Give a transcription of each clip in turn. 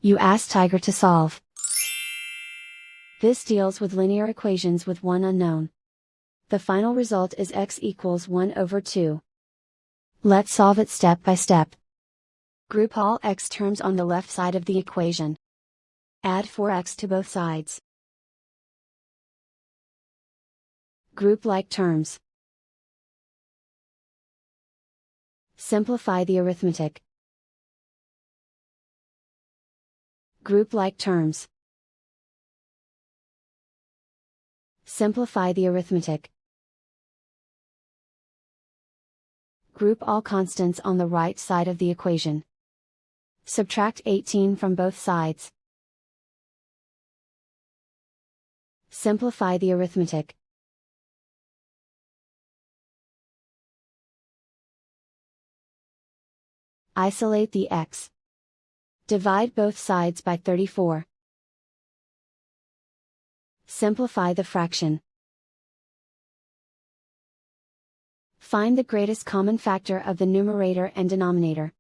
You ask Tiger to solve. This deals with linear equations with one unknown. The final result is x equals 1 over 2. Let's solve it step by step. Group all x terms on the left side of the equation. Add 4x to both sides. Group like terms. Simplify the arithmetic. Group like terms. Simplify the arithmetic. Group all constants on the right side of the equation. Subtract 18 from both sides. Simplify the arithmetic. Isolate the x. Divide both sides by 34. Simplify the fraction. Find the greatest common factor of the numerator and denominator.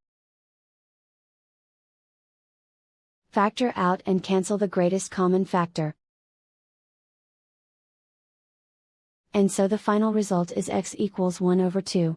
Factor out and cancel the greatest common factor. And so the final result is x equals 1 over 2.